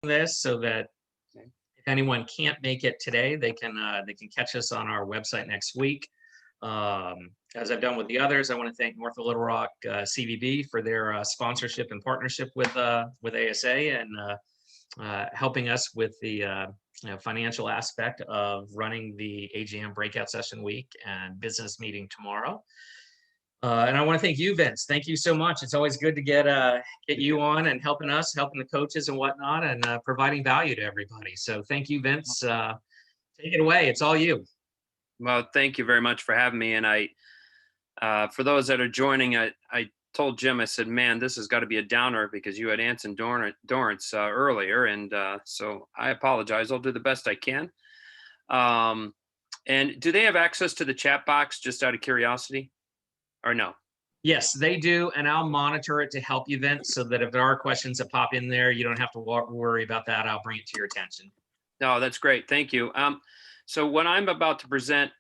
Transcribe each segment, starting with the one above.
this so that if anyone can't make it today, they can catch us on our website next week. As I've done with the others, I want to thank North of Little Rock CVB for their sponsorship and partnership with ASA and helping us with the financial aspect of running the AGM breakout session week and business meeting tomorrow. And I want to thank you, Vince. Thank you so much. It's always good to get you on and helping us, helping the coaches and whatnot, and providing value to everybody. So thank you, Vince. Take it away. It's all you. Well, thank you very much for having me. And for those that are joining, I told Jim, I said, man, this has got to be a downer because you had Anson Dorrance earlier. And so I apologize. I'll do the best I can. And do they have access to the chat box, just out of curiosity, or no? Yes, they do. And I'll monitor it to help you, Vince, so that if there are questions that pop in there, you don't have to worry about that. I'll bring it to your attention. No, that's great. Thank you. So what I'm about to present,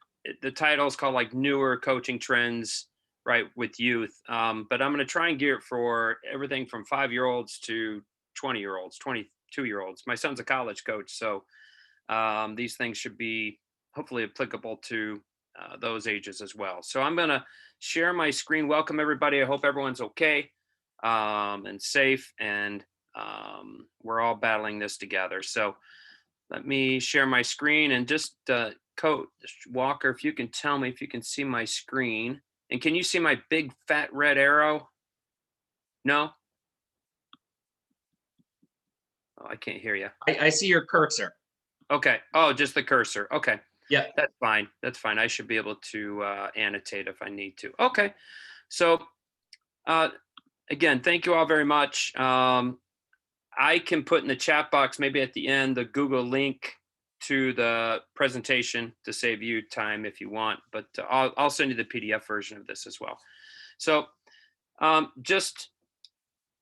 the title is called like Newer Coaching Trends, right, with youth. But I'm going to try and gear it for everything from 5-year-olds to 20-year-olds, 22-year-olds. My son's a college coach, so these things should be hopefully applicable to those ages as well. So I'm going to share my screen. Welcome, everybody. I hope everyone's okay and safe, and we're all battling this together. So let me share my screen and just Coach Walker, if you can tell me if you can see my screen. And can you see my big fat red arrow? No? Oh, I can't hear you. I see your cursor. Okay. Oh, just the cursor. Okay. Yeah. That's fine. That's fine. I should be able to annotate if I need to. Okay. So again, thank you all very much. I can put in the chat box, maybe at the end, the Google link to the presentation to save you time if you want, but I'll send you the PDF version of this as well. So just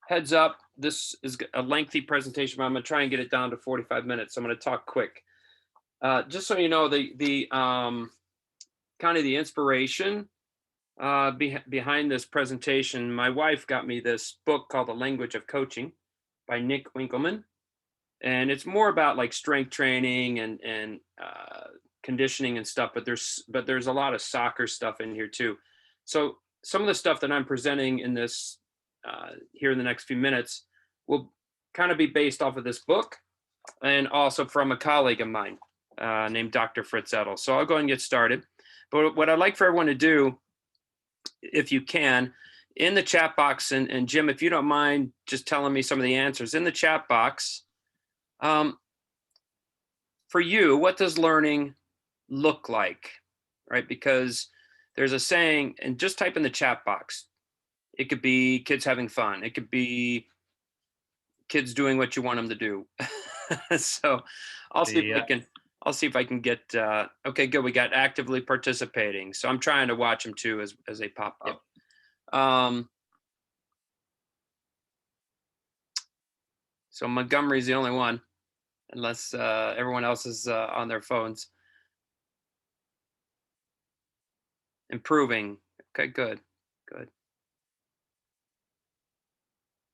heads up, this is a lengthy presentation, but I'm gonna try and get it down to 45 minutes. So I'm gonna talk quick. Just so you know, the kind of the inspiration behind this presentation, my wife got me this book called The Language of Coaching by Nick Winkelman. And it's more about like strength training and conditioning and stuff, but there's a lot of soccer stuff in here too. So some of the stuff that I'm presenting in this here in the next few minutes will kind of be based off of this book and also from a colleague of mine named Dr. Fritz Edel. So I'll go ahead and get started. But what I'd like for everyone to do, if you can, in the chat box, and Jim, if you don't mind just telling me some of the answers in the chat box, for you, what does learning look like, right? Because there's a saying, and just type in the chat box. It could be kids having fun. It could be kids doing what you want them to do. So I'll see if I can get, okay, good. We got actively participating. So I'm trying to watch them too as they pop up. Yep. So Montgomery's the only one, unless everyone else is on their phones. Improving. Okay, good.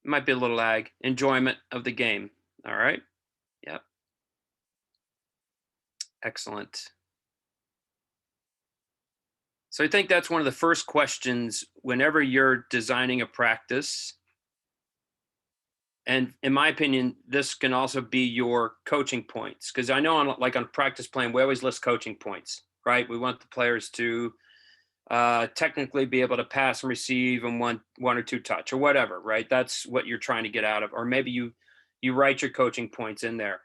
Might be a little lag. Enjoyment of the game. All right. Yep. Excellent. So I think that's one of the first questions whenever you're designing a practice. And in my opinion, this can also be your coaching points. Because I know on practice plan, we always list coaching points, right? We want the players to technically be able to pass and receive in one or two touch or whatever, right? That's what you're trying to get out of. Or maybe you write your coaching points in there.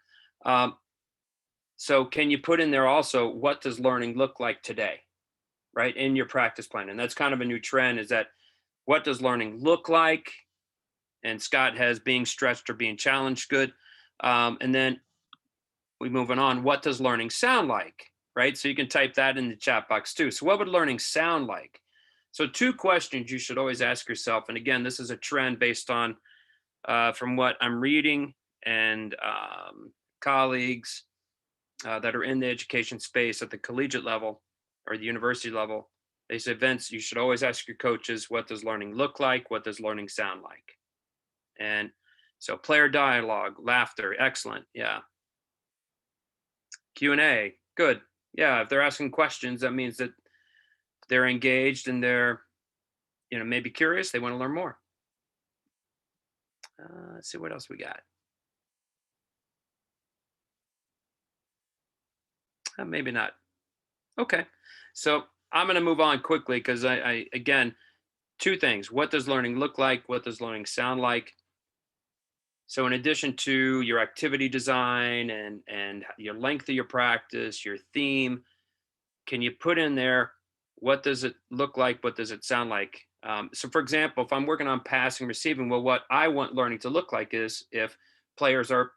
So can you put in there also, what does learning look like today, right? In your practice plan. And that's kind of a new trend, is that what does learning look like? And Scott has being stretched or being challenged, good. And then we moving on, what does learning sound like, right? So you can type that in the chat box too. So what would learning sound like? So 2 questions you should always ask yourself. And again, this is a trend based on from what I'm reading and colleagues that are in the education space at the collegiate level or the university level. They say, Vince, you should always ask your coaches, what does learning look like? What does learning sound like? And So player dialogue, laughter, excellent. Yeah. Q&A, good. Yeah, if they're asking questions, that means that they're engaged and they're, maybe curious. They want to learn more. Let's see what else we got. Maybe not. Okay. So I'm going to move on quickly because again, two things. What does learning look like? What does learning sound like? So in addition to your activity design and your length of your practice, your theme, can you put in there what does it look like? What does it sound like? So for example, if I'm working on passing, receiving, well, what I want learning to look like is if players are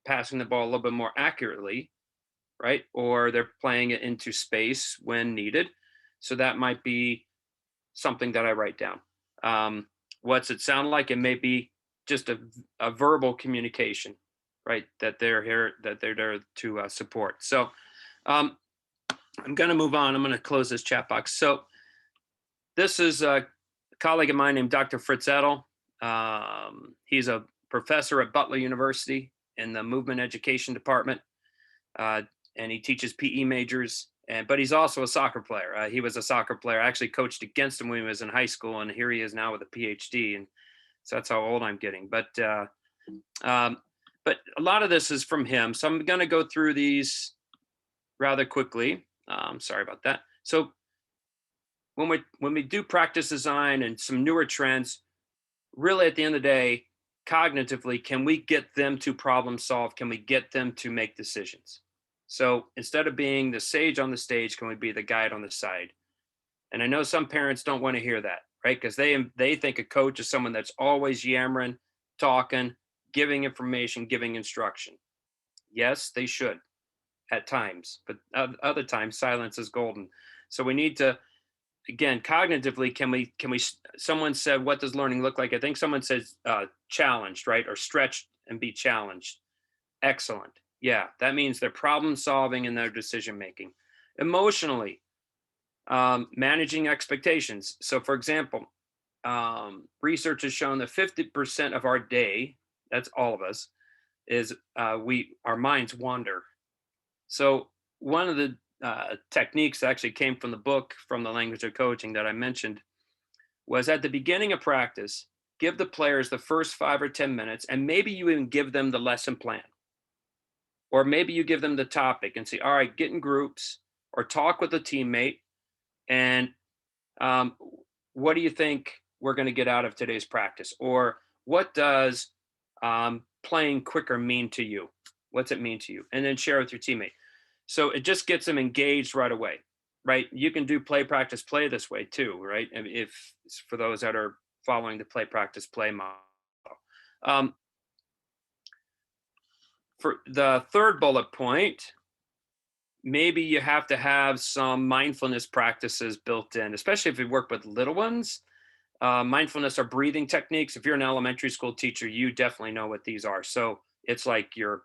passing the ball a little bit more accurately, right? Or they're playing it into space when needed. So that might be something that I write down. What's it sound like? It may be just a verbal communication, right? That they're here, that they're there to support. So um, I'm going to move on. I'm going to close this chat box. So this is a colleague of mine named Dr. Fritz Edel. He's a professor at Butler University in the movement education department. And he teaches PE majors, but he's also a soccer player. He was a soccer player. I actually coached against him when he was in high school, and here he is now with a PhD. And so that's how old I'm getting. But a lot of this is from him. So I'm going to go through these rather quickly. Sorry about that. So when we do practice design and some newer trends, really at the end of the day, cognitively, can we get them to problem solve? Can we get them to make decisions? So instead of being the sage on the stage, can we be the guide on the side? And I know some parents don't want to hear that, right? Because they think a coach is someone that's always yammering, talking, giving information, giving instruction. Yes, they should at times, but other times silence is golden. So we need to, again, cognitively, can we someone said, what does learning look like? I think someone says challenged, right? Or stretched and be challenged. Excellent. Yeah, that means they're problem solving in their decision making. Emotionally, managing expectations. So for example, research has shown that 50% of our day, that's all of us, is our minds wander. So one of the techniques that actually came from the book, from the language of coaching that I mentioned, was at the beginning of practice, give the players the first 5 or 10 minutes, and maybe you even give them the lesson plan. Or maybe you give them the topic and say, all right, get in groups or talk with a teammate. And what do you think we're going to get out of today's practice? Or what does playing quicker mean to you? What's it mean to you? And then share with your teammate. So it just gets them engaged right away, right? You can do play, practice, play this way too, right? If for those that are following the play, practice, play model. For the third bullet point, maybe you have to have some mindfulness practices built in, especially if you work with little ones. Mindfulness or breathing techniques. If you're an elementary school teacher, you definitely know what these are. So it's like your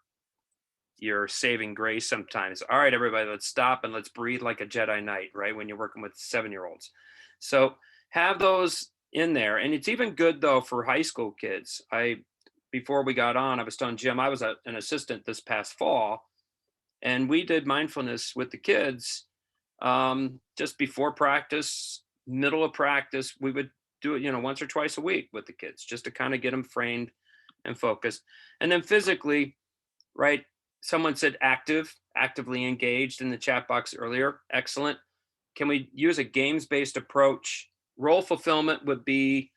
saving grace sometimes. All right, everybody, let's stop and let's breathe like a Jedi Knight, right? When you're working with 7-year-olds. So have those in there. And it's even good though for high school kids. Before we got on, I was telling Jim, I was an assistant this past fall, and we did mindfulness with the kids just before practice, middle of practice. We would do it, once or twice a week with the kids, just to kind of get them framed and focused. And then physically, right? Someone said actively engaged in the chat box earlier. Excellent. Can we use a games-based approach? Role fulfillment would be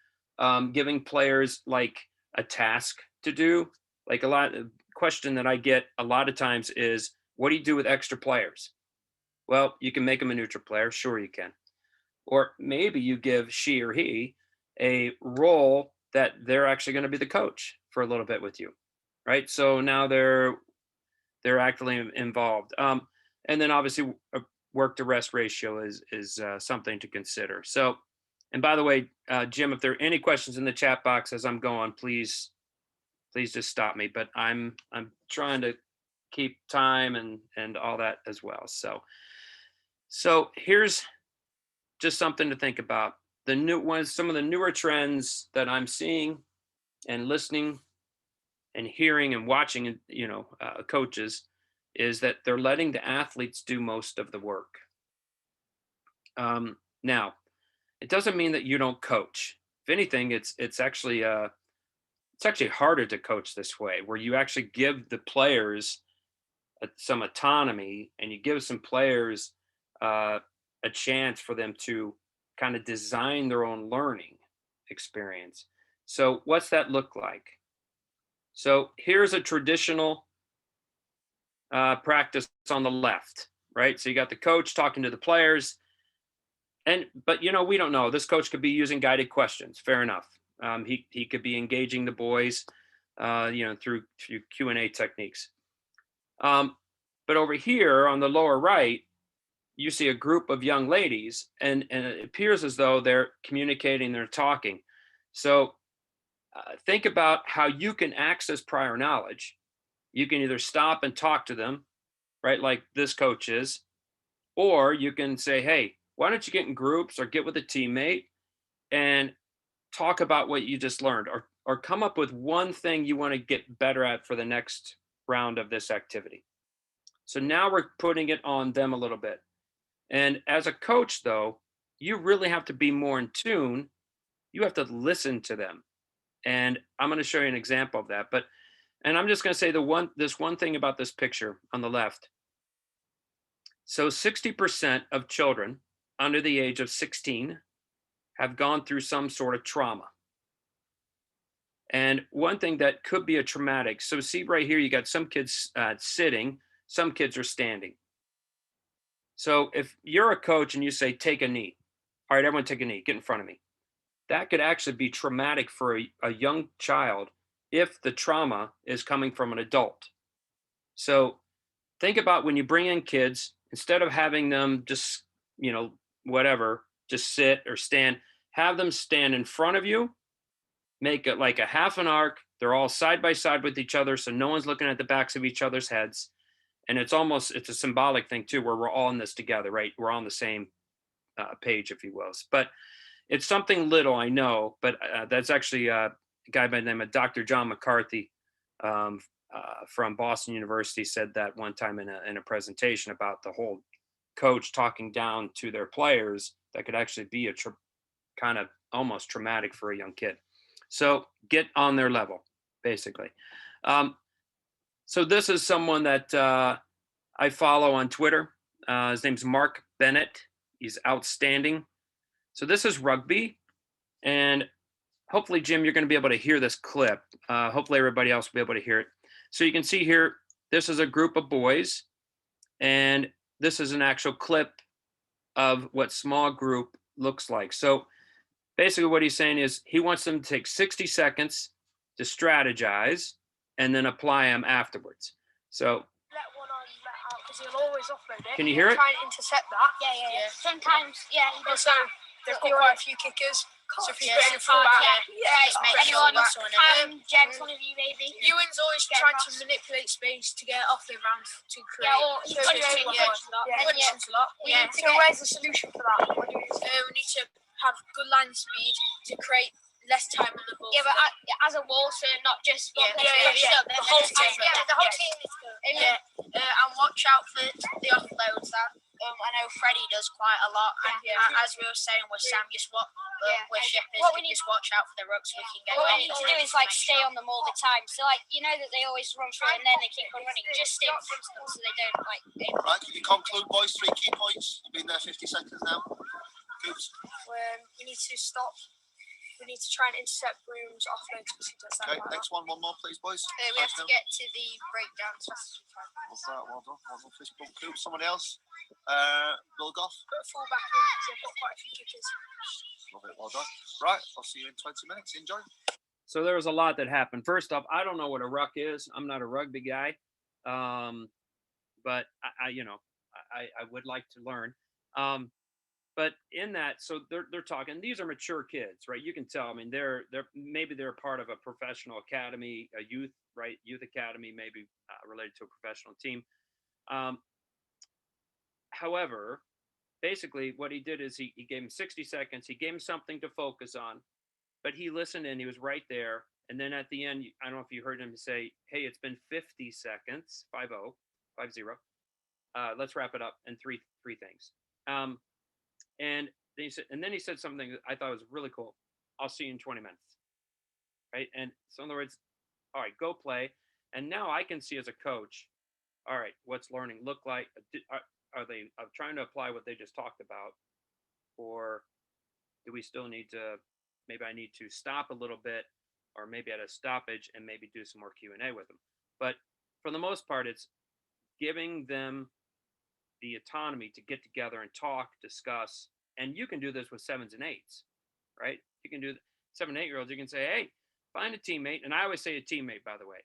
giving players like a task to do. Like question that I get a lot of times is, what do you do with extra players? Well, you can make them a neutral player. Sure, you can. Or maybe you give she or he a role that they're actually going to be the coach for a little bit with you, right? So now they're actively involved. And then obviously a work to rest ratio is something to consider. So, and by the way, Jim, if there are any questions in the chat box as I'm going, please just stop me. But I'm trying to keep time and all that as well. So here's just something to think about. Some of the newer trends that I'm seeing and listening and hearing and watching, coaches, is that they're letting the athletes do most of the work. Now, it doesn't mean that you don't coach. If anything, it's actually harder to coach this way, where you actually give the players some autonomy, and you give some players a chance for them to kind of design their own learning experience. So, what's that look like? So, here's a traditional practice on the left, right? So, you got the coach talking to the players, but we don't know. This coach could be using guided questions. Fair enough. He could be engaging the boys, through Q&A techniques. But over here on the lower right, you see a group of young ladies, and it appears as though they're communicating, they're talking. So think about how you can access prior knowledge. You can either stop and talk to them, right, like this coach is, or you can say, hey, why don't you get in groups or get with a teammate and talk about what you just learned, or come up with one thing you want to get better at for the next round of this activity. So now we're putting it on them a little bit. And as a coach, though, you really have to be more in tune. You have to listen to them. And I'm going to show you an example of that. And I'm just going to say this one thing about this picture on the left. So 60% of children under the age of 16 have gone through some sort of trauma. And one thing that could be a traumatic. So see right here, you got some kids sitting, some kids are standing. So if you're a coach and you say, take a knee, all right, everyone take a knee, get in front of me. That could actually be traumatic for a young child if the trauma is coming from an adult. So think about when you bring in kids, instead of having them just, just sit or stand, have them stand in front of you, make it like a half an arc. They're all side by side with each other, so no one's looking at the backs of each other's heads. And it's a symbolic thing too, where we're all in this together, right? We're on the same page, if you will. But it's something little, I know, but that's actually a guy by the name of Dr. John McCarthy from Boston University said that one time in a presentation about the whole coach talking down to their players. That could actually be kind of almost traumatic for a young kid. So get on their level, basically. So this is someone that I follow on Twitter. His name's Mark Bennett. He's outstanding. So this is rugby. And hopefully, Jim, you're going to be able to hear this clip. Hopefully, everybody else will be able to hear it. So you can see here, this is a group of boys. And this is an actual clip of what small group looks like. So basically what he's saying is he wants them to take 60 seconds to strategize and then apply them afterwards. So let one on let out because he'll always offload it. Can you hear it? Try and intercept that. Yeah. Sometimes, he does Also, that. they've got quite a few kickers. So if you Yeah, put in a full back, yeah. Anyone, Cam, Jags, one of you maybe. Ewan's always Get trying across. to manipulate space to get off the round to create. Yeah, or he so punches yeah, a lot. yeah, Yeah. punches a lot. Yeah. So where's the solution for that? We need to have good line speed to create less time on the ball. Yeah, but as a Walter, not just one Yeah, person. yeah. The whole team. team. Yeah, the whole team is good. And watch out for the offloads. That I know Freddie does quite a lot. And as we were saying with Sam, with Shippers, What we need- just watch out for the rucks we can get. What we need to do is stay on them all the time. So that they always run through it and then they keep on running. Just stay in front of them so they don't Right, can you conclude, boys? 3 key points. You've been there 50 seconds now. Coops. We need to stop. We need to try and intercept Broom's offloads because he does that. Okay, next one more, please, boys. We have to get to the breakdown as fast as we can. Well done. Fist bump, Coops. Somebody else? Bulgoff. Put a full back in because they've got quite a few kickers. Love it, well done. Right, I'll see you in 20 minutes. Enjoy. So there was a lot that happened. First off, I don't know what a ruck is. I'm not a rugby guy, but I would like to learn. But in that, so they're talking. These are mature kids, right? You can tell. I mean, they're part of a professional academy, a youth academy, maybe related to a professional team. However, basically, what he did is he gave him 60 seconds. He gave him something to focus on, but he listened and he was right there. And then at the end, I don't know if you heard him say, hey, it's been 50 seconds, 50. Let's wrap it up in three things. And then he said something that I thought was really cool. I'll see you in 20 minutes. Right. And so in other words, all right, go play. And now I can see as a coach, all right, what's learning look like? Are they trying to apply what they just talked about? Or do we still need to, maybe I need to stop a little bit, or maybe at a stoppage and maybe do some more Q&A with them. But for the most part, it's giving them the autonomy to get together and talk, discuss. And you can do this with 7s and 8s, right? You can do 7 and 8-year-olds. You can say, hey, find a teammate. And I always say a teammate, by the way.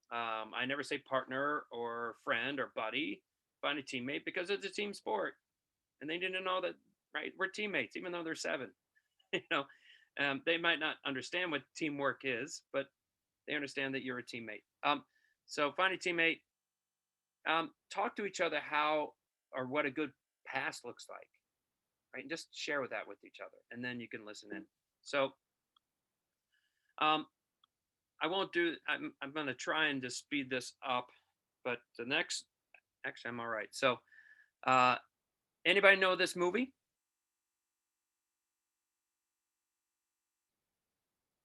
I never say partner or friend or buddy. Find a teammate, because it's a team sport. And they didn't know that, right? We're teammates, even though they're 7. They might not understand what teamwork is, but they understand that you're a teammate. So find a teammate, talk to each other how or what a good pass looks like, right? And just share with that with each other, and then you can listen in. So I won't do, I'm going to try and just speed this up, but the next, actually I'm all right. So anybody know this movie?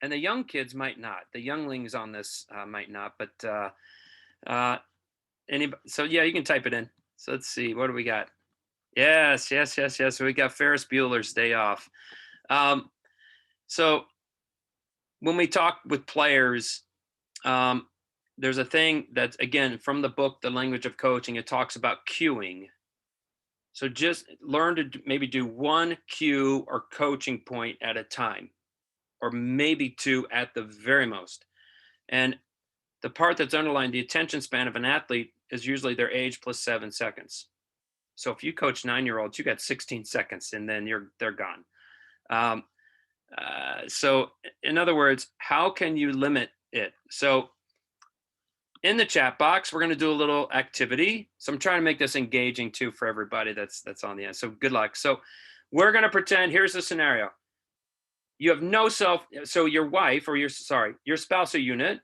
And the young kids might not. The younglings on this might not, but anybody? So yeah, you can type it in. So let's see, what do we got? Yes. We got Ferris Bueller's Day Off. So when we talk with players, there's a thing that's, again, from the book, The Language of Coaching, it talks about cueing. So just learn to maybe do one cue or coaching point at a time, or maybe 2 at the very most. And the part that's underlined, the attention span of an athlete, is usually their age plus 7 seconds. So if you coach 9-year-olds, you got 16 seconds, and then they're gone. So in other words, how can you limit it? So in the chat box, we're going to do a little activity. So I'm trying to make this engaging too for everybody that's on the end. So good luck. So we're going to pretend, here's the scenario. You have no so your wife or your spousal unit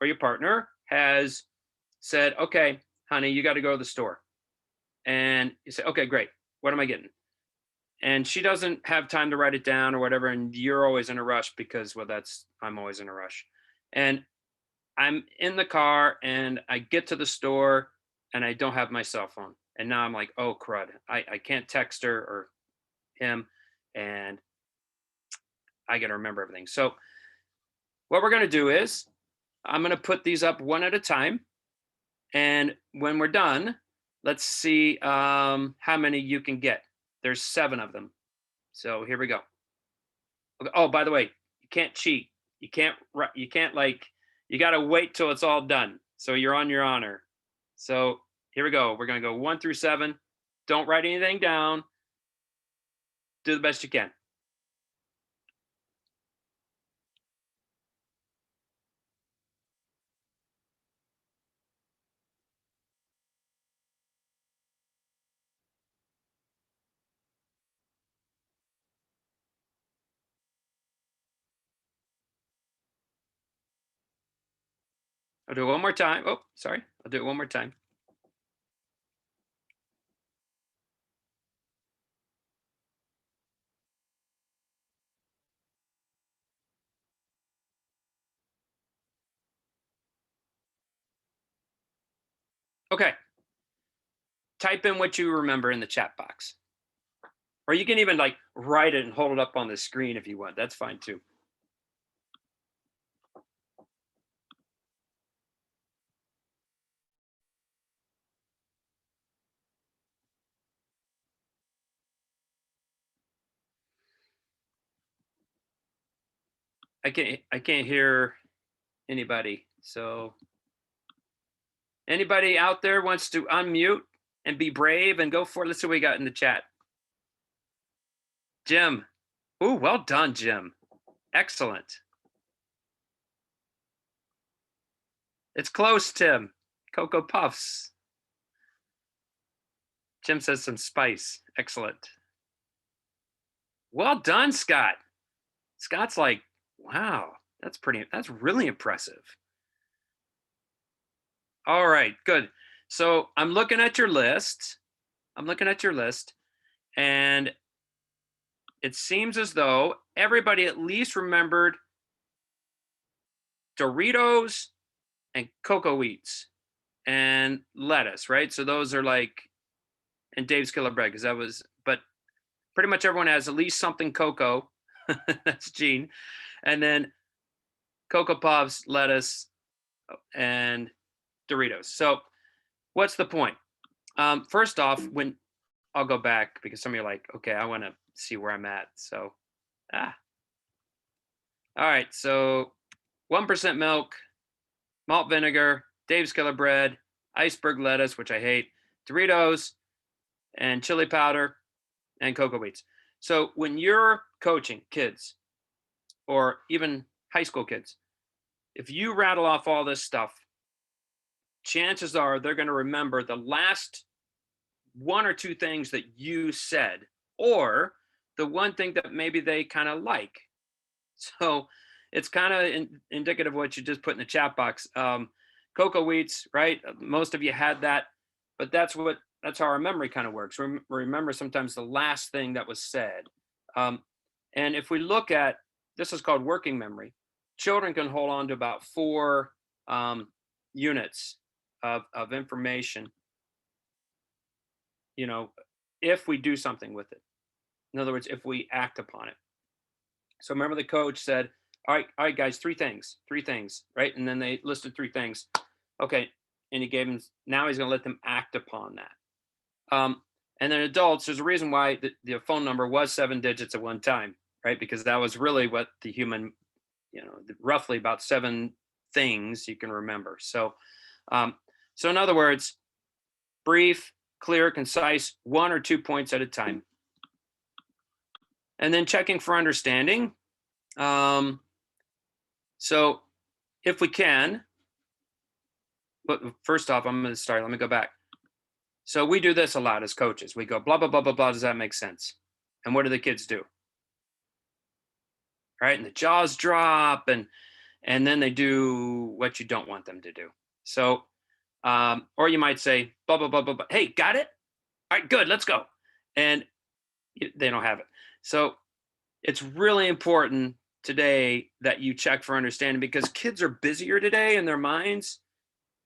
or your partner has said, okay, honey, you got to go to the store. And you say, okay, great. What am I getting? And she doesn't have time to write it down or whatever. And you're always in a rush because, well, I'm always in a rush. And I'm in the car and I get to the store and I don't have my cell phone. And now I'm like, oh, crud. I can't text her or him. And I got to remember everything. So what we're going to do is I'm going to put these up one at a time. And when we're done, let's see how many you can get. There's 7 of them. So here we go. Oh, by the way, you can't cheat. You can't you got to wait till it's all done. So you're on your honor. So here we go. We're going to go 1 through 7. Don't write anything down. Do the best you can. I'll do it one more time. Oh, sorry. I'll do it one more time. Okay. Type in what you remember in the chat box. Or you can even write it and hold it up on the screen if you want. That's fine too. I can't hear anybody. So anybody out there wants to unmute and be brave and go for it? Let's see what we got in the chat. Jim. Ooh, well done, Jim. Excellent. It's close, Tim. Cocoa Puffs. Jim says some spice. Excellent. Well done, Scott. Scott's like, wow, That's really impressive. All right, good. So I'm looking at your list. And it seems as though everybody at least remembered Doritos and cocoa eats and lettuce, right? So those are like, and Dave's Killer Bread, because that was, but pretty much everyone has at least something cocoa. That's Gene. And then Cocoa Puffs, lettuce, and Doritos. So what's the point? First off, when I'll go back because some of you are like, okay, I want to see where I'm at. So, all right. So 1% milk, malt vinegar, Dave's Killer Bread, iceberg lettuce, which I hate, Doritos, and chili powder, and cocoa beets. So when you're coaching kids or even high school kids, if you rattle off all this stuff, chances are they're going to remember the last one or two things that you said, or the one thing that maybe they kind of like. So it's kind of indicative of what you just put in the chat box. Cocoa wheats, right? Most of you had that, but that's how our memory kind of works. Remember sometimes the last thing that was said. And if we look at, this is called working memory. Children can hold on to about 4 units of information, if we do something with it. In other words, if we act upon it. So remember the coach said, all right, guys, 3 things, right? And then they listed 3 things. Okay. And he gave them, now he's going to let them act upon that. And then adults, there's a reason why the phone number was 7 digits at one time, right? Because that was really what the human, roughly about 7 things you can remember. So in other words, brief, clear, concise, 1 or 2 points at a time. And then checking for understanding. So if we can, but first off, I'm going to start. Let me go back. So we do this a lot as coaches. We go, blah, blah, blah, blah, blah. Does that make sense? And what do the kids do? Right? And the jaws drop and then they do what you don't want them to do. So, or you might say, blah, blah, blah, blah, blah. Hey, got it? All right, good. Let's go. And they don't have it. So it's really important today that you check for understanding, because kids are busier today in their minds,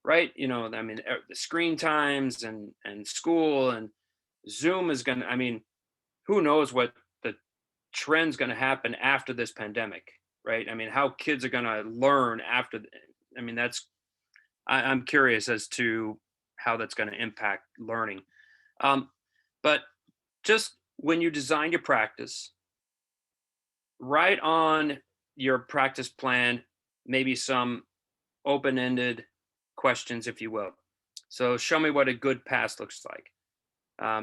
right? The screen times and school and Zoom is going to, who knows what the trend's going to happen after this pandemic, right? How kids are going to learn after, I'm curious as to how that's going to impact learning. But just when you design your practice, write on your practice plan, maybe some open-ended questions, if you will. So show me what a good pass looks like.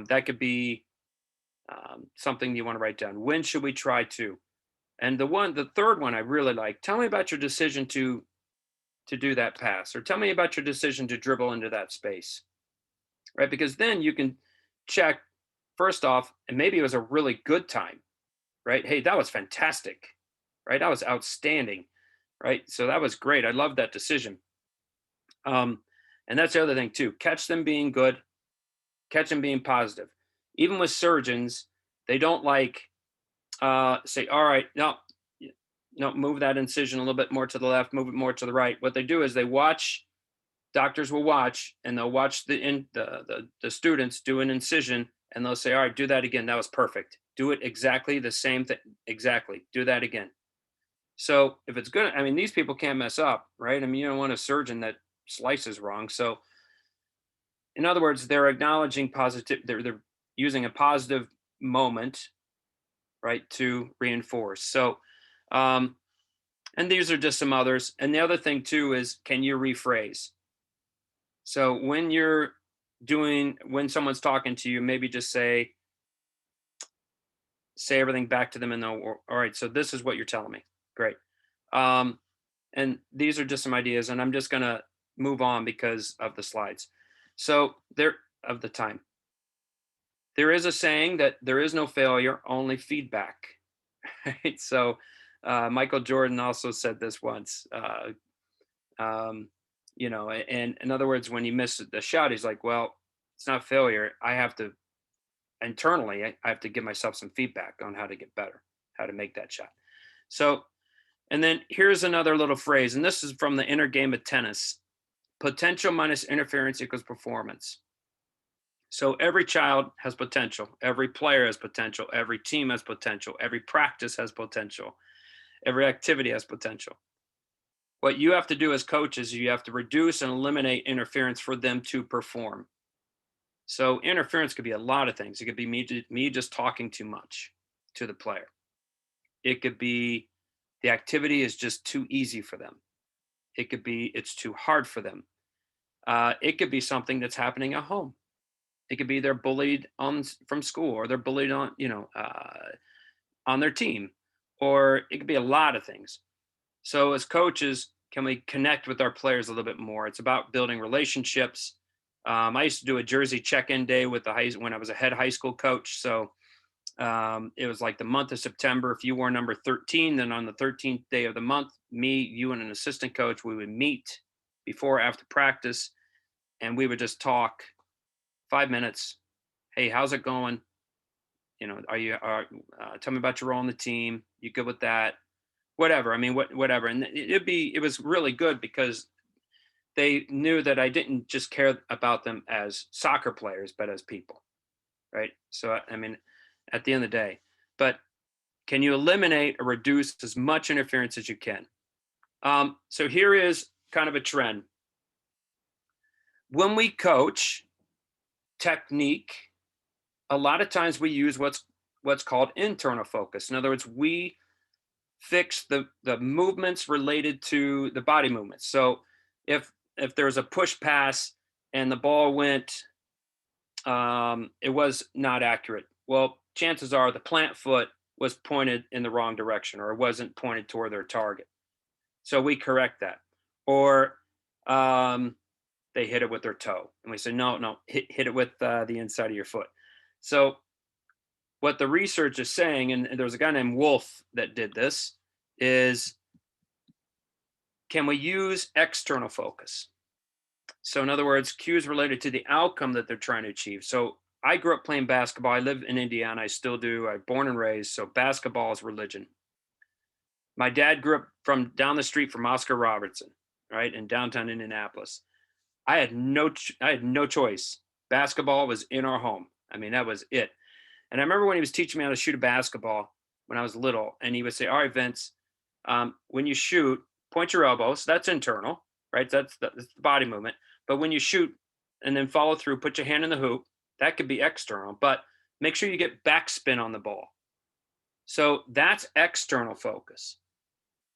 That could be something you want to write down. When should we try to? And the third one I really like, tell me about your decision to do that pass, or tell me about your decision to dribble into that space, right? Because then you can check first off, and maybe it was a really good time, right? Hey, that was fantastic, right? That was outstanding, right? So that was great. I love that decision. And that's the other thing too. Catch them being good, catch them being positive. Even with surgeons, they don't like say, all right, no, move that incision a little bit more to the left, move it more to the right. What they do is they watch, doctors will watch, and they'll watch the students do an incision, and they'll say, all right, do that again. That was perfect. Do it exactly the same thing. Exactly. Do that again. So if it's good, these people can't mess up, right? You don't want a surgeon that slices wrong. So in other words, they're acknowledging positive, they're using a positive moment, right, to reinforce. So, and these are just some others. And the other thing too is, can you rephrase? So when someone's talking to you, maybe just say everything back to them and they'll, all right, so this is what you're telling me. Great. And these are just some ideas, and I'm just going to move on because of the slides. So of the time. There is a saying that there is no failure, only feedback. Right? So Michael Jordan also said this once. You know, and in other words, when he missed the shot, he's like, well, it's not failure. I have to internally, I have to give myself some feedback on how to get better, how to make that shot. So, and then here's another little phrase, and this is from the inner game of tennis. Potential minus interference equals performance. So every child has potential. Every player has potential. Every team has potential. Every practice has potential. Every activity has potential. What you have to do as coaches, you have to reduce and eliminate interference for them to perform. So interference could be a lot of things. It could be me just talking too much to the player. It could be the activity is just too easy for them. It could be it's too hard for them. It could be something that's happening at home. It could be they're bullied from school, or they're bullied on, on their team, or it could be a lot of things. So as coaches, can we connect with our players a little bit more? It's about building relationships. I used to do a jersey check-in day with when I was a head high school coach. So it was like the month of September. If you wore number 13, then on the 13th day of the month, me, you, and an assistant coach, we would meet before or after practice, and we would just talk 5 minutes. Hey, how's it going? You know, tell me about your role on the team. You good with that? Whatever. I mean, whatever. And it was really good because they knew that I didn't just care about them as soccer players, but as people. Right. So, I mean, at the end of the day, but can you eliminate or reduce as much interference as you can? So here is kind of a trend. When we coach technique, a lot of times we use what's called internal focus. In other words, we fix the movements related to the body movements. So if there's a push pass and the ball went, it was not accurate. Well, chances are the plant foot was pointed in the wrong direction, or it wasn't pointed toward their target. So we correct that. Or they hit it with their toe, and we say, no, hit it with the inside of your foot. So what the research is saying, and there was a guy named Wolf that did this, is can we use external focus? So in other words, cues related to the outcome that they're trying to achieve. So I grew up playing basketball. I live in Indiana. I still do. I'm born and raised. So basketball is religion. My dad grew up from down the street from Oscar Robertson, right, in downtown Indianapolis. I had no choice. Basketball was in our home. I mean, that was it. And I remember when he was teaching me how to shoot a basketball when I was little, and he would say, all right, Vince, when you shoot, point your elbows. That's internal, right? That's the body movement. But when you shoot and then follow through, put your hand in the hoop. That could be external, but make sure you get backspin on the ball. So that's external focus.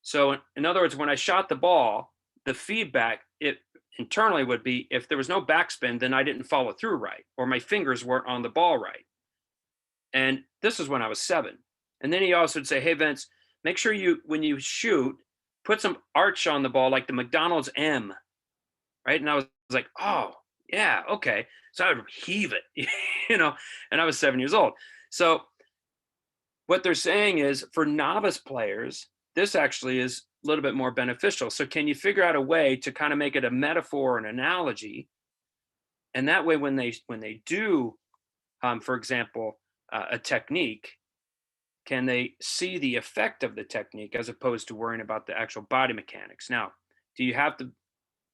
So in other words, when I shot the ball, the feedback it internally would be if there was no backspin, then I didn't follow through right, or my fingers weren't on the ball right. And this is when I was 7. And then he also would say, hey, Vince, make sure when you shoot, put some arch on the ball, like the McDonald's M, right? And I was like, oh, yeah, okay. So I would heave it, and I was 7 years old. So what they're saying is for novice players, this actually is a little bit more beneficial. So can you figure out a way to kind of make it a metaphor, an analogy? And that way, when they do, for example, a technique, can they see the effect of the technique as opposed to worrying about the actual body mechanics? Now, do you have to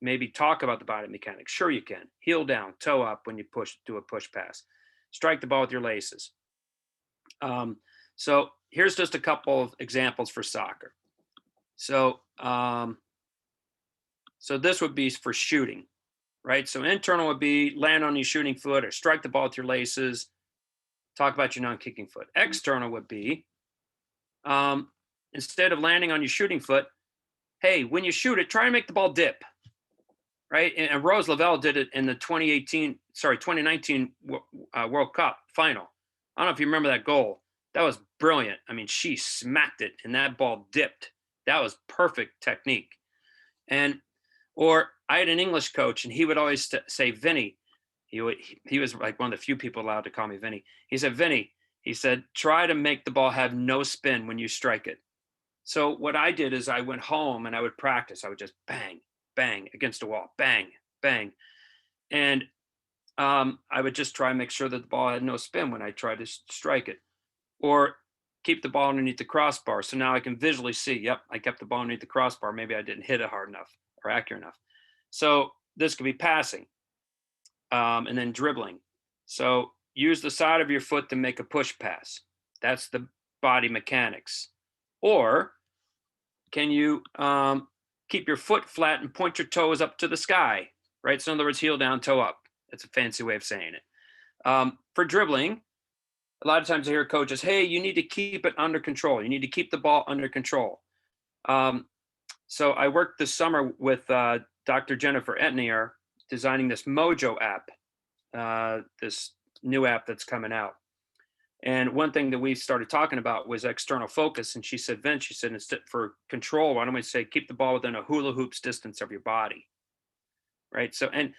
maybe talk about the body mechanics? Sure, you can. Heel down, toe up when you do a push pass. Strike the ball with your laces. So here's just a couple of examples for soccer. So this would be for shooting, right? So internal would be land on your shooting foot or strike the ball with your laces. Talk about your non-kicking foot. External would be instead of landing on your shooting foot, hey, when you shoot it, try and make the ball dip, right? And Rose Lavelle did it in the 2019 World Cup final. I don't know if you remember that goal. That was brilliant. I mean, she smacked it and that ball dipped. That was perfect technique. Or I had an English coach and he would always say, Vinny, he was like one of the few people allowed to call me Vinny. He said, Vinny, he said, try to make the ball have no spin when you strike it. So what I did is I went home and I would practice. I would just bang, bang against a wall, bang, bang. And I would just try and make sure that the ball had no spin when I tried to strike it, or keep the ball underneath the crossbar. So now I can visually see, yep, I kept the ball underneath the crossbar. Maybe I didn't hit it hard enough or accurate enough. So this could be passing, and then dribbling. So use the side of your foot to make a push pass. That's the body mechanics. Or can you keep your foot flat and point your toes up to the sky, right? So in other words, heel down, toe up. That's a fancy way of saying it. For dribbling, a lot of times I hear coaches, hey, you need to keep it under control. You need to keep the ball under control. So I worked this summer with Dr. Jennifer Etnier designing this Mojo app, this new app that's coming out. And one thing that we started talking about was external focus. And she said, Vince, she said, instead for control, why don't we say keep the ball within a hula hoop's distance of your body, right? So, and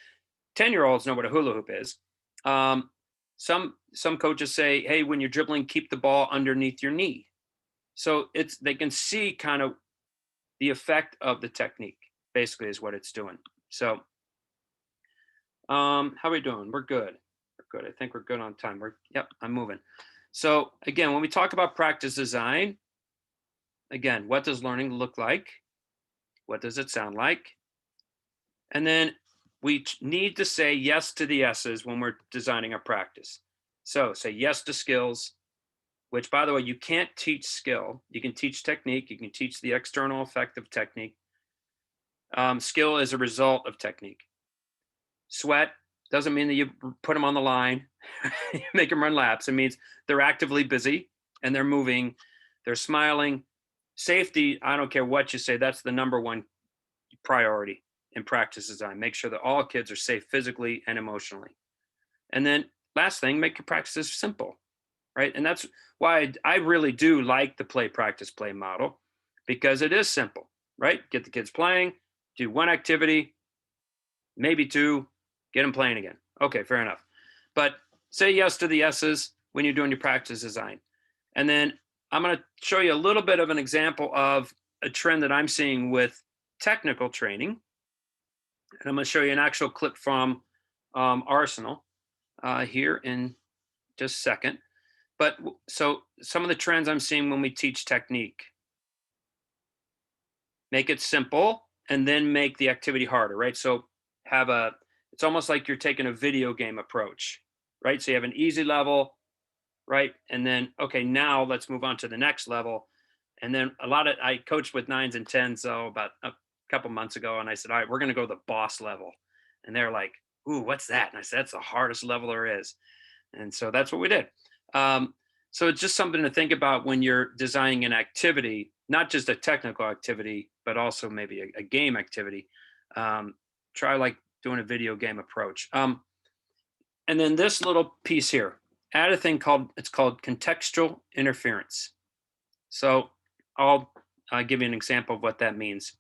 10-year-olds know what a hula hoop is. Some coaches say, hey, when you're dribbling, keep the ball underneath your knee. So they can see kind of the effect of the technique, basically, is what it's doing. So how are we doing? We're good. We're good. I think we're good on time. Yep, I'm moving. So again, when we talk about practice design, again, what does learning look like? What does it sound like? And then we need to say yes to the S's when we're designing a practice. So say yes to skills, which, by the way, you can't teach skill. You can teach technique. You can teach the external effect of technique. Skill is a result of technique. Sweat doesn't mean that you put them on the line, you make them run laps. It means they're actively busy and they're moving, they're smiling. Safety, I don't care what you say, that's the number one priority in practice design. Make sure that all kids are safe physically and emotionally. And then last thing, make your practices simple, right? And that's why I really do like the play, practice, play model, because it is simple, right? Get the kids playing, do one activity, maybe two, get them playing again. Okay, fair enough. But say yes to the S's when you're doing your practice design. And then I'm going to show you a little bit of an example of a trend that I'm seeing with technical training. And I'm going to show you an actual clip from Arsenal here in just a second. But so some of the trends I'm seeing when we teach technique: make it simple and then make the activity harder, right? So it's almost like you're taking a video game approach, right? So you have an easy level, right? And then, okay, now let's move on to the next level. And then I coached with 9s and 10s, about a couple months ago. And I said, all right, we're going to go to the boss level. And they're like, ooh, what's that? And I said, that's the hardest level there is. And so that's what we did. So it's just something to think about when you're designing an activity, not just a technical activity, but also maybe a game activity. Try like doing a video game approach. And then this little piece here, add a thing called contextual interference. So I'll give you an example of what that means.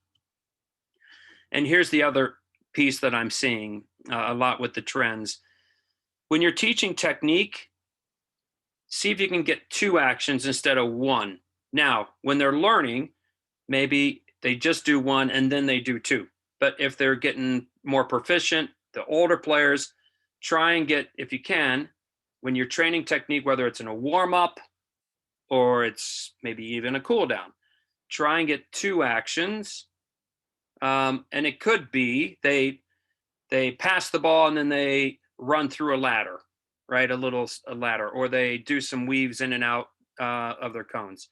And here's the other piece that I'm seeing a lot with the trends. When you're teaching technique, see if you can get 2 actions instead of 1. Now, when they're learning, maybe they just do 1 and then they do 2. But if they're getting more proficient, the older players, try and get, if you can, when you're training technique, whether it's in a warm-up or it's maybe even a cool down, try and get 2 actions. And it could be they pass the ball and then they run through a ladder, right? A ladder, or they do some weaves in and out of their cones,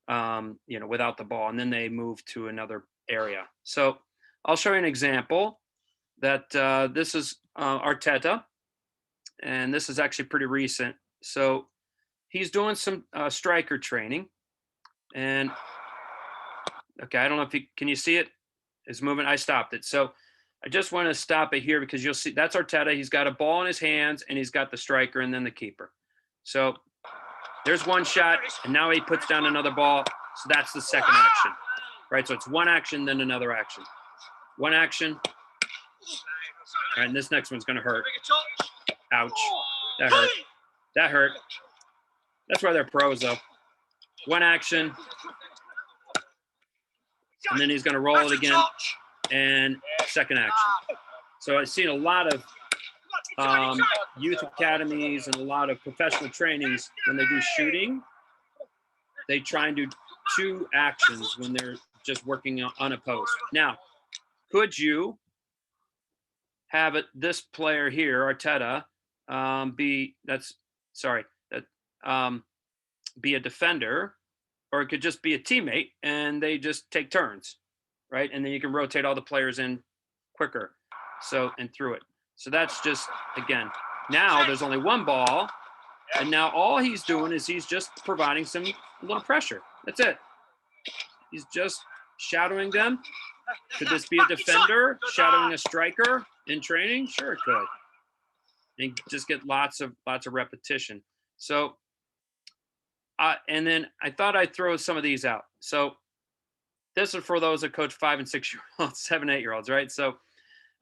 without the ball, and then they move to another area. So I'll show you an example that this is Arteta, and this is actually pretty recent. So he's doing some striker training, and okay, I don't know if can you see it? It's moving. I stopped it. So I just want to stop it here because you'll see that's Arteta. He's got a ball in his hands and he's got the striker and then the keeper. So there's one shot and now he puts down another ball. So that's the second action, right? So it's one action, then another action. One action. All right, and this next one's going to hurt. Ouch. That hurt. That hurt. That's why they're pros, though. One action. and then he's going to roll it again, and second action. So I've seen a lot of youth academies and a lot of professional trainings when they do shooting, they try and do 2 actions when they're just working unopposed. Now, could you have this player here, Arteta, be a defender, or it could just be a teammate and they just take turns, right? And then you can rotate all the players in quicker, and through it. So that's just, again, now there's only 1 ball, and now all he's doing is he's just providing some little pressure. That's it. He's just shadowing them. Could this be a defender shadowing a striker in training? Sure, it could. And just get lots of repetition. So, and then I thought I'd throw some of these out. So this is for those that coach 5 and 6 year olds, 7, 8 year olds, right? So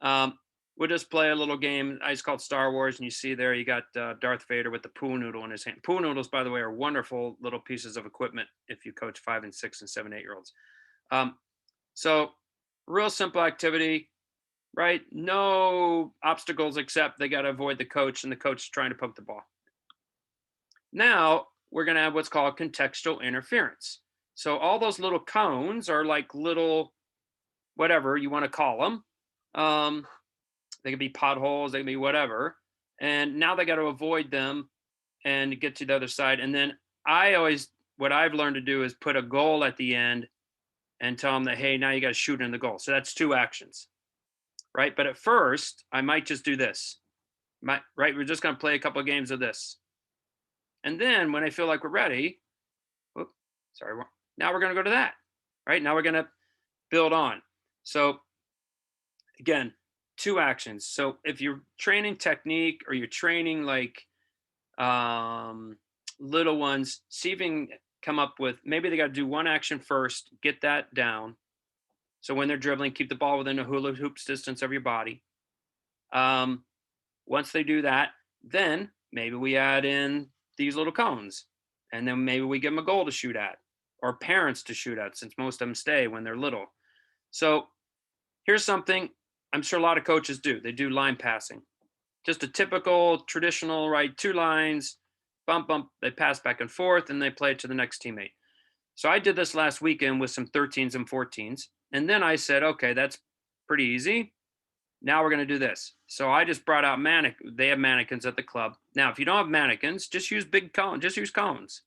we'll just play a little game. It's called Star Wars, and you see there you got Darth Vader with the poo noodle in his hand. Poo noodles, by the way, are wonderful little pieces of equipment if you coach 5 and 6 and 7, 8 year olds. So real simple activity, right? No obstacles except they got to avoid the coach, and the coach is trying to poke the ball. Now we're going to have what's called contextual interference. So all those little cones are like little, whatever you want to call them. They could be potholes, they can be whatever. And now they got to avoid them and get to the other side. And then what I've learned to do is put a goal at the end and tell them that, hey, now you got to shoot in the goal. So that's 2 actions, right? But at first, I might just do this, right? We're just going to play a couple of games of this. And then when I feel like we're ready, now we're going to go to that, right? Now we're going to build on. So again, 2 actions. So if you're training technique or you're training like little ones, see if you can come up with, maybe they got to do 1 action first, get that down. So when they're dribbling, keep the ball within a hula hoops distance of your body. Once they do that, then maybe we add in these little cones, and then maybe we give them a goal to shoot at, or parents to shoot at, since most of them stay when they're little. So here's something I'm sure a lot of coaches do. They do line passing. Just a typical traditional, right? 2 lines, bump, bump, they pass back and forth, and they play it to the next teammate. So I did this last weekend with some 13s and 14s. And then I said, okay, that's pretty easy. Now we're going to do this. So I just brought out they have mannequins at the club. Now, if you don't have mannequins, just use big cones. Just use cones.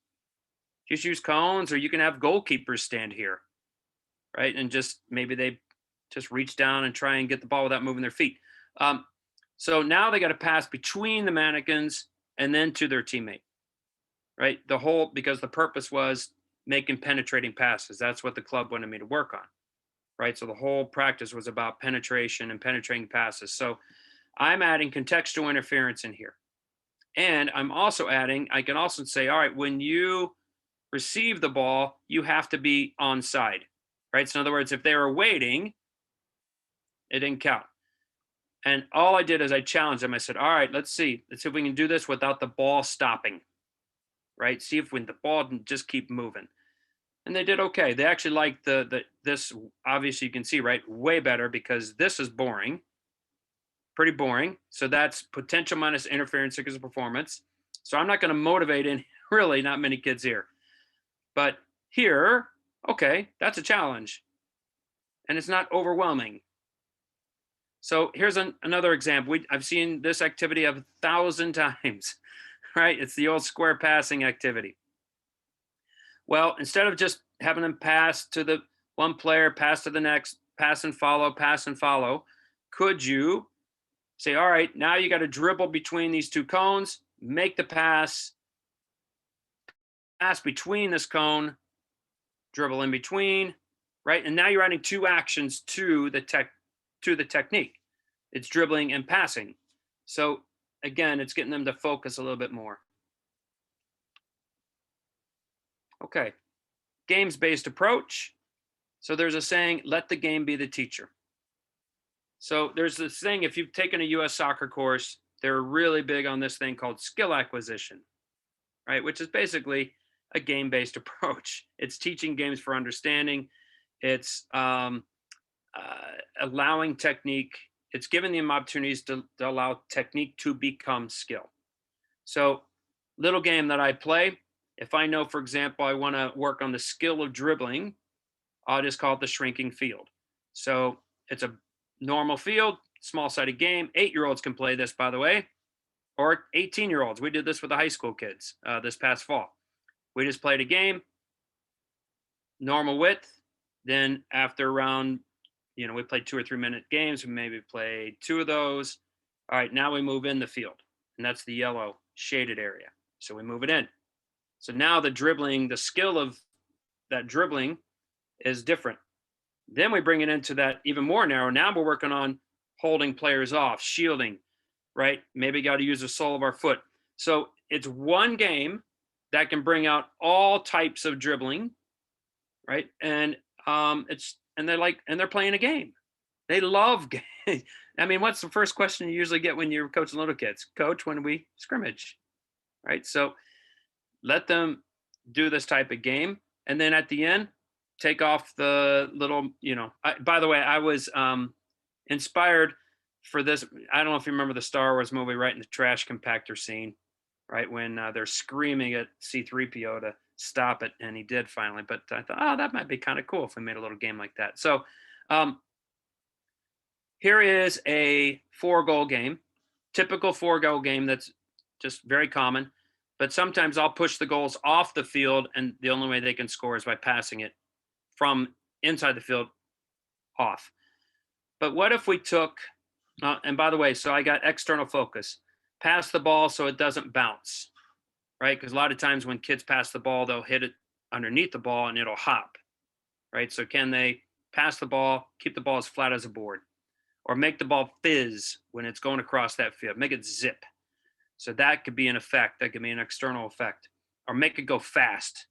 Just use cones, or you can have goalkeepers stand here, right? And just maybe they just reach down and try and get the ball without moving their feet. So now they got to pass between the mannequins and then to their teammate, right? Because the purpose was making penetrating passes. That's what the club wanted me to work on, right? So the whole practice was about penetration and penetrating passes. So I'm adding contextual interference in here. And I'm also adding, I can also say, all right, when you receive the ball, you have to be onside, right? So in other words, if they were waiting, it didn't count. And all I did is I challenged them. I said, all right, let's see if we can do this without the ball stopping, right? See if when the ball can just keep moving. And they did okay. They actually liked this, obviously you can see, right? Way better, because this is boring, pretty boring. So that's potential minus interference because of performance. So I'm not going to motivate in really not many kids here. But here, okay, that's a challenge. And it's not overwhelming. So here's another example. I've seen this activity 1,000 times, right? It's the old square passing activity. Well, instead of just having them pass to the one player, pass to the next, pass and follow, could you say, all right, now you got to dribble between these 2 cones, make the pass between this cone, dribble in between, right? And now you're adding 2 actions to the technique. It's dribbling and passing. So again, it's getting them to focus a little bit more. Okay, games-based approach. So there's a saying, let the game be the teacher. So there's this thing, if you've taken a US soccer course, they're really big on this thing called skill acquisition, right? Which is basically a game-based approach. It's teaching games for understanding. It's allowing technique. It's giving them opportunities to allow technique to become skill. So, little game that I play, if I know, for example, I want to work on the skill of dribbling, I'll just call it the shrinking field. So it's a normal field, small sided game. 8-year-olds can play this, by the way, or 18-year-olds. We did this with the high school kids this past fall. We just played a game, normal width. Then after around, we played 2 or 3 minute games. We maybe played 2 of those. All right, now we move in the field, and that's the yellow shaded area. So we move it in. So now the skill of that dribbling is different. Then we bring it into that even more narrow. Now we're working on holding players off, shielding, right? Maybe got to use the sole of our foot. So it's one game that can bring out all types of dribbling, right? And they're playing a game. They love games. I mean, what's the first question you usually get when you're coaching little kids? Coach, when do we scrimmage? Right? So let them do this type of game. And then at the end, take off the little, by the way, I was inspired for this. I don't know if you remember the Star Wars movie, right in the trash compactor scene, right? When they're screaming at C-3PO to stop it. And he did finally, but I thought, oh, that might be kind of cool if we made a little game like that. So here is a 4-goal game, typical 4-goal game that's just very common. But sometimes I'll push the goals off the field, and the only way they can score is by passing it from inside the field off. But what if we took, and by the way, so I got external focus, pass the ball so it doesn't bounce, right? Because a lot of times when kids pass the ball, they'll hit it underneath the ball and it'll hop, right? So can they pass the ball, keep the ball as flat as a board, or make the ball fizz when it's going across that field, make it zip. So that could be an effect. That could be an external effect. Or make it go fast.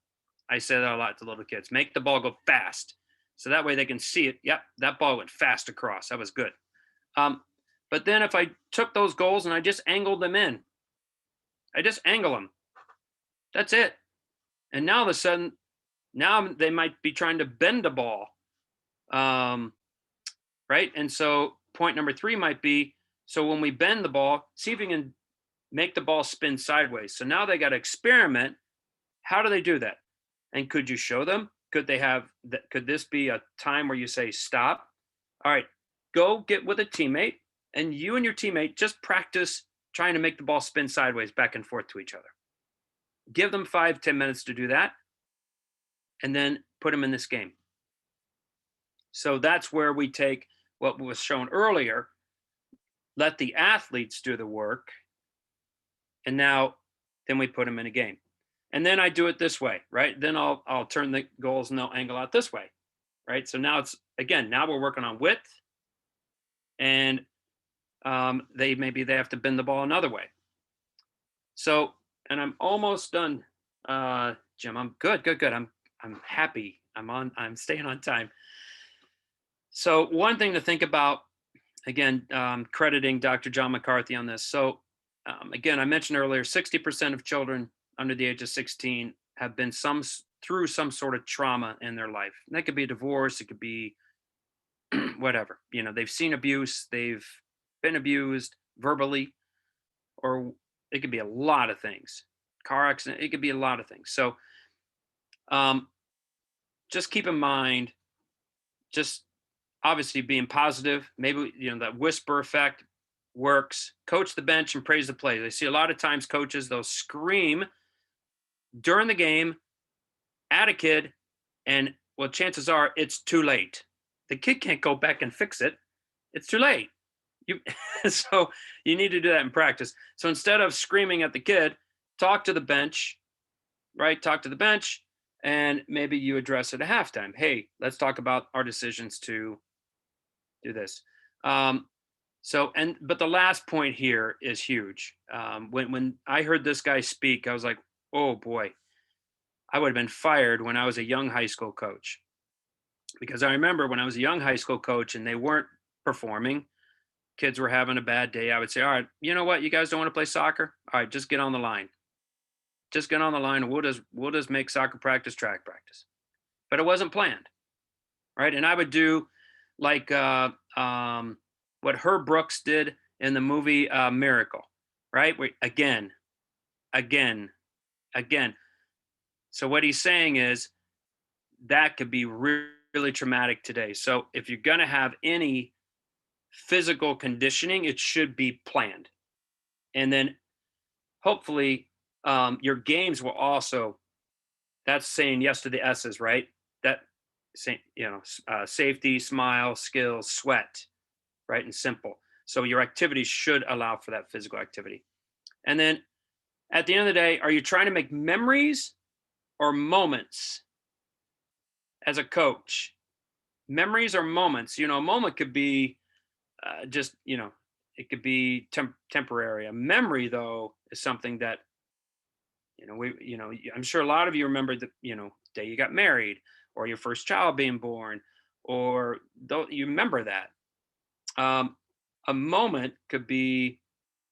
I say that a lot to little kids. Make the ball go fast. So that way they can see it. Yep, that ball went fast across. That was good. But then if I took those goals and I just angled them in, I just angle them. That's it. And now all of a sudden, now they might be trying to bend the ball. Right? And so point number 3 might be, so when we bend the ball, see if you can make the ball spin sideways. So now they got to experiment. How do they do that? And could you show them? Could this be a time where you say, stop? All right, go get with a teammate, and you and your teammate just practice trying to make the ball spin sideways back and forth to each other. Give them 5-10 minutes to do that, and then put them in this game. So that's where we take what was shown earlier, let the athletes do the work, and then we put them in a game. And then I do it this way, right? Then I'll turn the goals and they'll angle out this way, right? So now now we're working on width, and they have to bend the ball another way. So, and I'm almost done, Jim. I'm good. I'm happy. I'm staying on time. So one thing to think about, again, crediting Dr. John McCarthy on this. So again, I mentioned earlier, 60% of children under the age of 16 have been through some sort of trauma in their life. And that could be a divorce. It could be whatever. They've seen abuse. They've been abused verbally, or it could be a lot of things. Car accident. It could be a lot of things. So just keep in mind, just obviously being positive. Maybe, that whisper effect works. Coach the bench and praise the play. I see a lot of times coaches, they'll scream during the game at a kid, and well, chances are it's too late. The kid can't go back and fix it. It's too late. So you need to do that in practice. So instead of screaming at the kid, talk to the bench, right? Talk to the bench, and maybe you address it at halftime. Hey, let's talk about our decisions to do this. But the last point here is huge. When I heard this guy speak, I was like, oh boy, I would have been fired when I was a young high school coach. Because I remember when I was a young high school coach and they weren't performing, kids were having a bad day, I would say, all right, you know what? You guys don't want to play soccer? All right, just get on the line. Just get on the line and we'll just make soccer practice track practice. But it wasn't planned. right? And I would do like what Herb Brooks did in the movie Miracle, right? Again, again, again. So what he's saying is that could be really traumatic today. So if you're going to have any physical conditioning, it should be planned. And then hopefully your games will also, that's saying yes to the S's, right? That saying, safety, smile, skills, sweat, right? And simple. So your activities should allow for that physical activity. And then at the end of the day, are you trying to make memories or moments as a coach? Memories or moments? A moment could be just, it could be temporary. A memory, though, is something that, I'm sure a lot of you remember the, day you got married or your first child being born, or though you remember that. A moment could be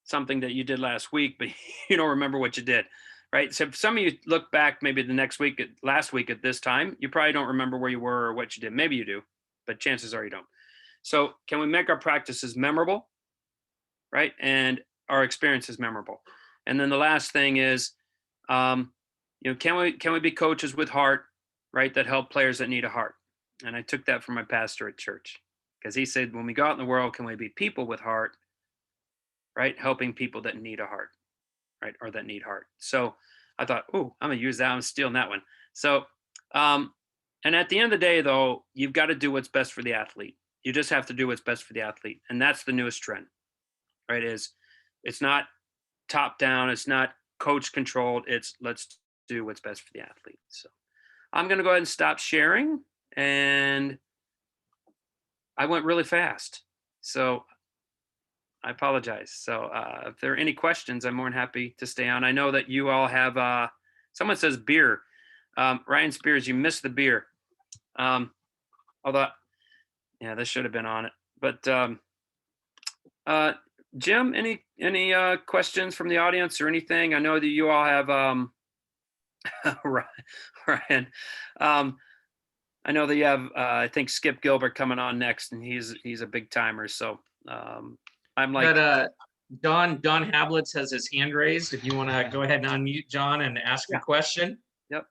something that you did last week, but you don't remember what you did, right? So if some of you look back maybe the next week, last week at this time, you probably don't remember where you were or what you did. Maybe you do, but chances are you don't. So can we make our practices memorable, right? And our experiences memorable. And then the last thing is, can we be coaches with heart, right? That help players that need a heart. And I took that from my pastor at church, because he said, when we go out in the world, can we be people with heart, right? Helping people that need a heart, right? Or that need heart. So I thought, oh, I'm gonna use that. I'm stealing that one. So, and at the end of the day, though, you've got to do what's best for the athlete. You just have to do what's best for the athlete, and that's the newest trend, right? It's not top down, it's not coach controlled. It's let's do what's best for the athlete. So I'm gonna go ahead and stop sharing, and I went really fast, so I apologize. So if there are any questions, I'm more than happy to stay on. I know that you all have. Someone says beer. Ryan Spears, you missed the beer. Although, yeah, this should have been on it. But Jim, any questions from the audience or anything? I know that you all have Ryan. I know that you have. I think Skip Gilbert coming on next, and he's a big timer. So I'm like. But Don Hablitz has his hand raised. If you want to go ahead and unmute John and ask a question. Yep.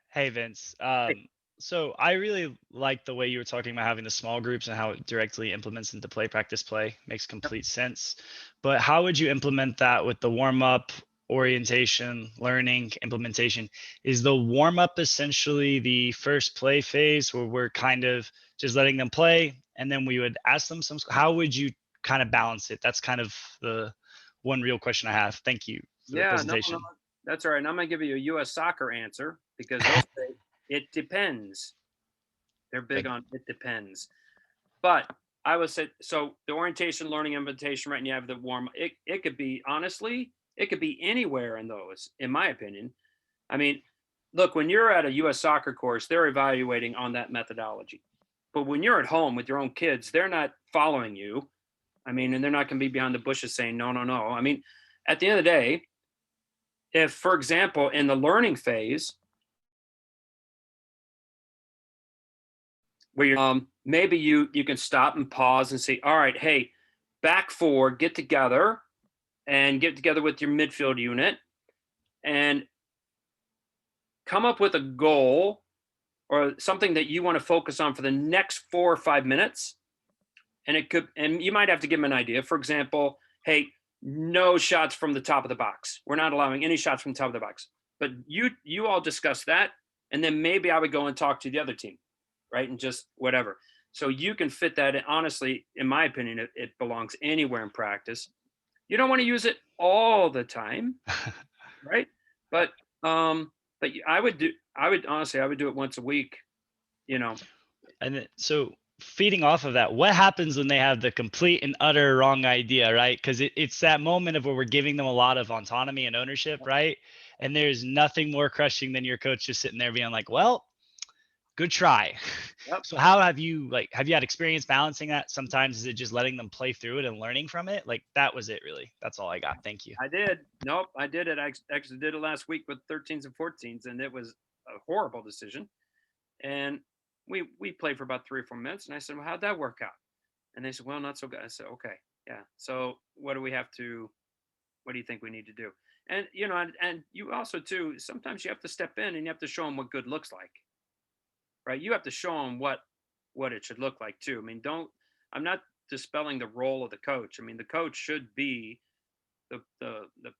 Hey, Vince. So I really like the way you were talking about having the small groups and how it directly implements into play, practice, play. Makes complete sense. But how would you implement that with the warm up, orientation, learning, implementation? Is the warm up essentially the first play phase where we're kind of just letting them play, and then we would ask them how would you kind of balance it? That's kind of the one real question I have. Thank you for the presentation. No, that's all right. And I'm going to give you a U.S. soccer answer, because they'll say it depends. They're big on it depends. But I would say, so the orientation, learning, implementation, right? And you have the warm. It could be, honestly, it could be anywhere in those, in my opinion. I mean, look, when you're at a U.S. soccer course, they're evaluating on that methodology. But when you're at home with your own kids, they're not following you. I mean, and they're not going to be behind the bushes saying, no, no, no. I mean, at the end of the day, if, for example, in the learning phase, where you're, maybe you can stop and pause and say, all right, hey, back four, get together with your midfield unit and come up with a goal or something that you want to focus on for the next 4 or 5 minutes. And you might have to give them an idea. For example, hey, no shots from the top of the box. We're not allowing any shots from the top of the box. But you all discuss that, and then maybe I would go and talk to the other team, right? And just whatever. So you can fit that in. Honestly, in my opinion, it belongs anywhere in practice. You don't want to use it all the time, right? But I would do it once a week, And then, so feeding off of that, what happens when they have the complete and utter wrong idea, right? Because it's that moment of where we're giving them a lot of autonomy and ownership, right? And there's nothing more crushing than your coach just sitting there being like, well, good try. Yep. So how have you had experience balancing that? Sometimes is it just letting them play through it and learning from it? Like that was it really. That's all I got. Thank you. I did. Nope, I did it. I actually did it last week with 13s and 14s, and it was a horrible decision. And we played for about 3 or 4 minutes, and I said, well, how'd that work out? And they said, well, not so good. I said, okay, yeah. So what do you think we need to do? And, and you also too, sometimes you have to step in and you have to show them what good looks like, right? You have to show them what it should look like too. I mean, I'm not dispelling the role of the coach. I mean, the coach should be the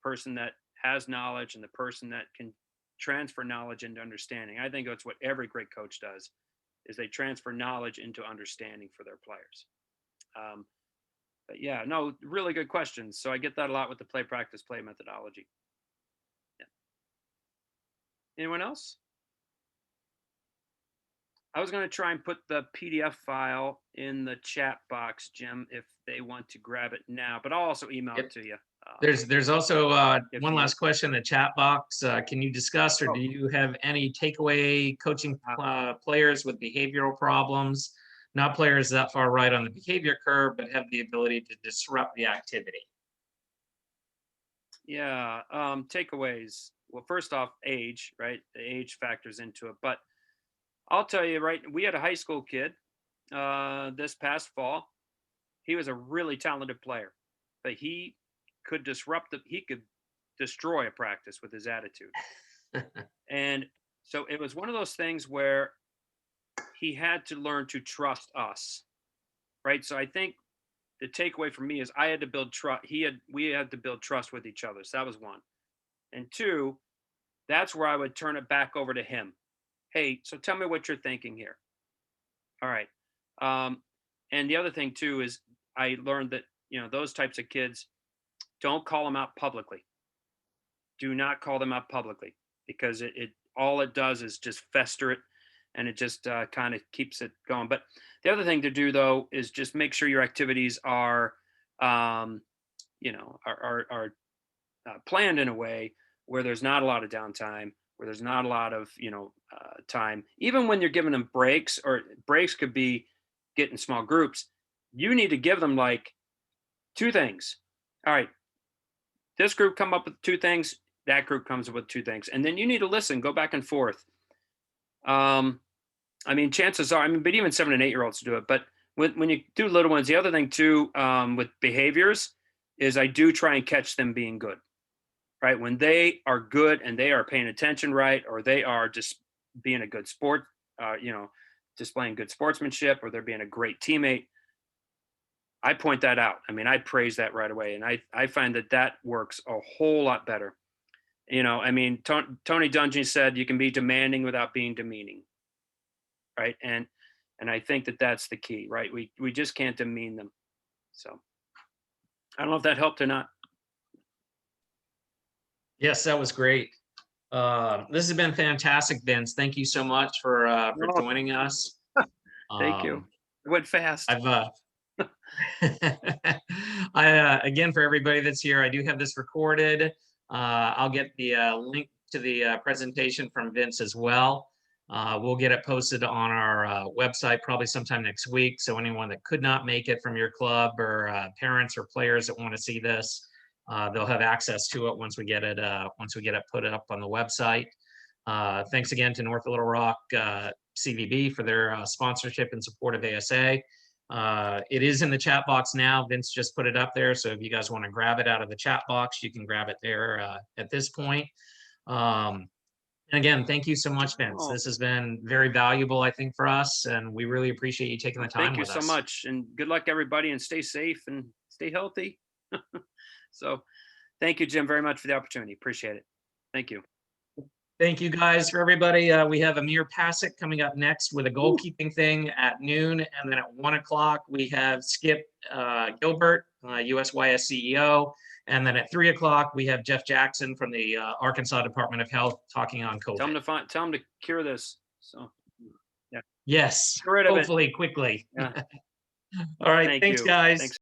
person that has knowledge and the person that can transfer knowledge into understanding. I think that's what every great coach does, is they transfer knowledge into understanding for their players. But yeah, no, really good questions. So I get that a lot with the play, practice, play methodology. Yeah. Anyone else? I was going to try and put the PDF file in the chat box, Jim, if they want to grab it now, but I'll also email it to you. There's also if one you- last question in the chat box. Can you discuss, or Oh. do you have any takeaway coaching players with behavioral problems, not players that far right on the behavior curve, but have the ability to disrupt the activity? Yeah, takeaways. Well, first off, age, right? The age factors into it. But I'll tell you, right, we had a high school kid this past fall. He was a really talented player, but he could he could destroy a practice with his attitude. And so it was one of those things where he had to learn to trust us, right? So I think the takeaway for me is I had to build trust. We had to build trust with each other. So that was one. And two, that's where I would turn it back over to him. Hey, so tell me what you're thinking here. All right. And the other thing too is I learned that, those types of kids, don't call them out publicly. Do not call them out publicly, because all it does is just fester it, and it just kind of keeps it going. But the other thing to do though is just make sure your activities are, are planned in a way where there's not a lot of downtime, where there's not a lot of time. Even when you're giving them breaks, or breaks could be getting small groups, you need to give them like 2 things. All right, this group come up with 2 things, that group comes up with 2 things, and then you need to listen, go back and forth. I mean, chances are, but even 7 and 8-year-olds do it. But when you do little ones, the other thing too, with behaviors, is I do try and catch them being good, right? When they are good and they are paying attention, right, or they are just being a good sport, displaying good sportsmanship, or they're being a great teammate, I point that out. I mean, I praise that right away, and I find that works a whole lot better. I mean, Tony Dungy said you can be demanding without being demeaning, right? And I think that's the key, right? We just can't demean them. So I don't know if that helped or not. Yes, that was great. This has been fantastic, Vince. Thank you so much for joining us. Thank you. It went fast. Again, for everybody that's here, I do have this recorded. I'll get the link to the presentation from Vince as well. We'll get it posted on our website probably sometime next week. So anyone that could not make it from your club, or parents or players that want to see this, they'll have access to it once we get it put up on the website. Thanks again to North Little Rock CVB for their sponsorship and support of ASA. It is in the chat box now. Vince just put it up there. So if you guys want to grab it out of the chat box, you can grab it there at this point. And again, thank you so much, Vince. This has been very valuable, I think, for us, and we really appreciate you taking the time with us. Thank you so much, and good luck, everybody, and stay safe and stay healthy. So thank you, Jim, very much for the opportunity. Appreciate it. Thank you. Thank you, guys. For everybody, we have Amir Pasic coming up next with a goalkeeping thing at noon. And then at 1 o'clock, we have Skip Gilbert, USYS CEO. And then at 3 o'clock, we have Jeff Jackson from the Arkansas Department of Health talking on COVID. Tell them to cure this. So, yeah. Yes, Get rid of it. hopefully quickly. Yeah. All right. Thanks, guys. Thanks.